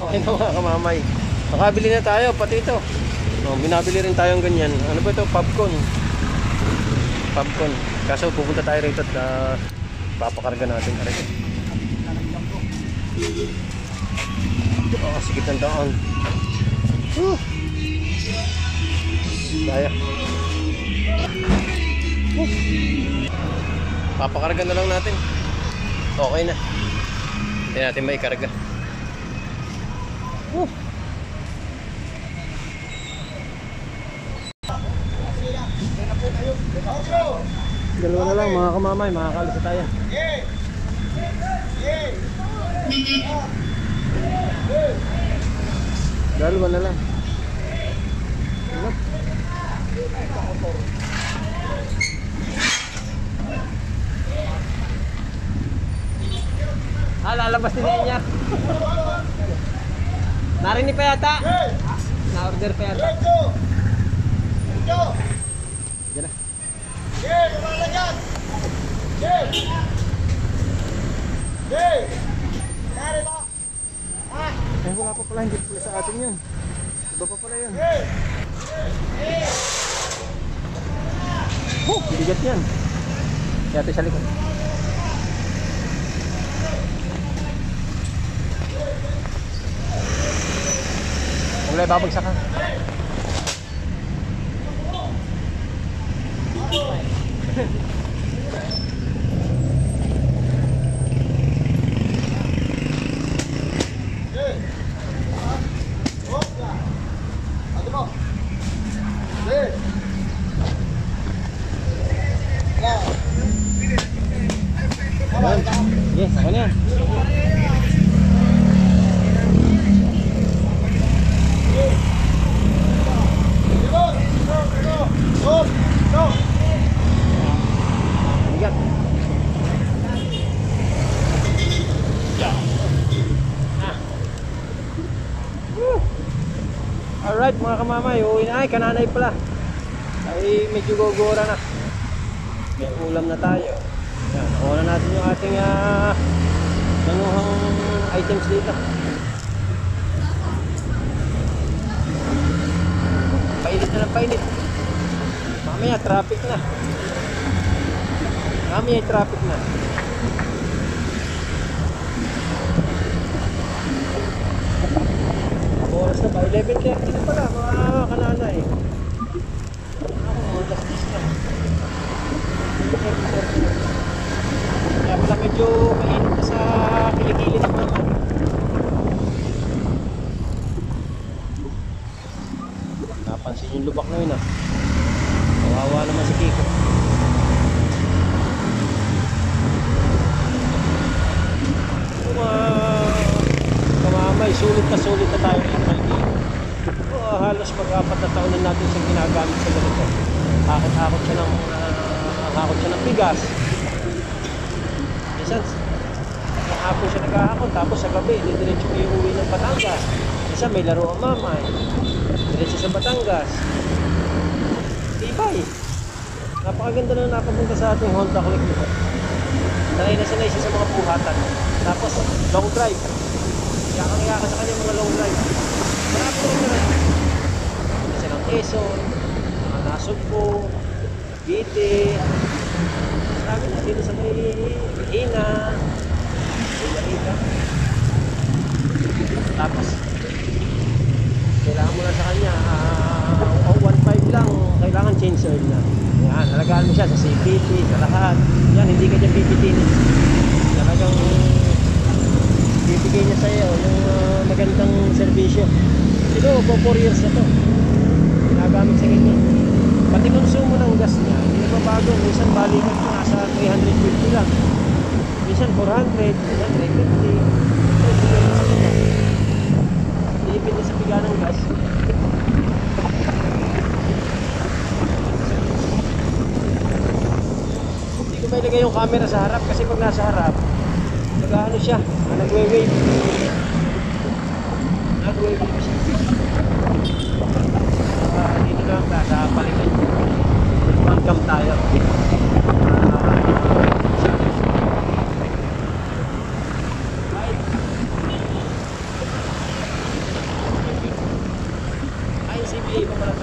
Okay na mga kamamay. Nakabili na tayo, pati ito. Binabili rin tayong ganyan. Ano ba ito? Popcorn. Popcorn. Kaso pupunta tayo rito at papakarga natin. Sikit ng taon. Kaya. Papakarga na lang natin. Okay na. Hindi natin may karga. Dalawa na lang mga kamamay, makakalis na tayo. Dalawa na lang. Lalabas din niya. Narinig pa yata. Na-order pa yata. Diyan na. Wala pa pala, hindi pala sa atin yun. Iba pa pala yun. Bigat yan. Kaya ito sa likod. Mulai babagsak ka. Yes, ako na yan. Alright mga kamamay, uwi na. Ay, kananay pala. Ay, medyo gogora na. May ulam na tayo. Yan, nakuha na natin yung ating nanuhang items dito. Painit na ng painit. Mamaya traffic na. Mamaya traffic na. Oras na ba? 11:30 na pala mga kananay. Ako, alas 10 na. Kaya pala medyo mainit na sa kilikili naman. Napansin yung lubak na yun ah. Kawawa naman si Kiko. Kamamay, sulit na tayo ng Maldives. Halos mag-apat na taon na natin siyang ginagamit sa ganito. Hakot siya ng bigas. Minsan, hapon siya naghahakot, tapos sa gabi, diretso ko yung uwi ng Batangas. Minsan may laro ang mamay. Diretso sa Batangas. Tibay. Napakaganda na napapunta sa ating Honda Click nito. Sanay na sanay siya sa mga buhatan. Tapos, long drive. Kaya ka sa kanya mga long drive. Marami rin na rin. Kasi ng Quezon, mga Nasugpo, Bite. Marami na dito sa may Hina. Tapos, kailangan mo na sa kanya 1.5 lang, kailangan change oil na. Yan, nalagaan mo siya sa CPT, sa lahat. Yan, hindi ka dyan pipitinin. Talagang bibigay niya sa iyo yung magandang serbisyo. Ito, po 4 years na to. Ginagamit sa ganyan. Pati konsumo ng gas niya, hindi nagbabago. Minsan balikan ko nasa 350 lang. Minsan 400, minsan 350. Ipit na sa piga ng gas. Hindi ko mailagay yung camera sa harap kasi pag nasa harap, nag-ano siya, nagwe-wave. Nagwe-wave siya. Dito lang sa palitan. Welcome tayo. may iba pala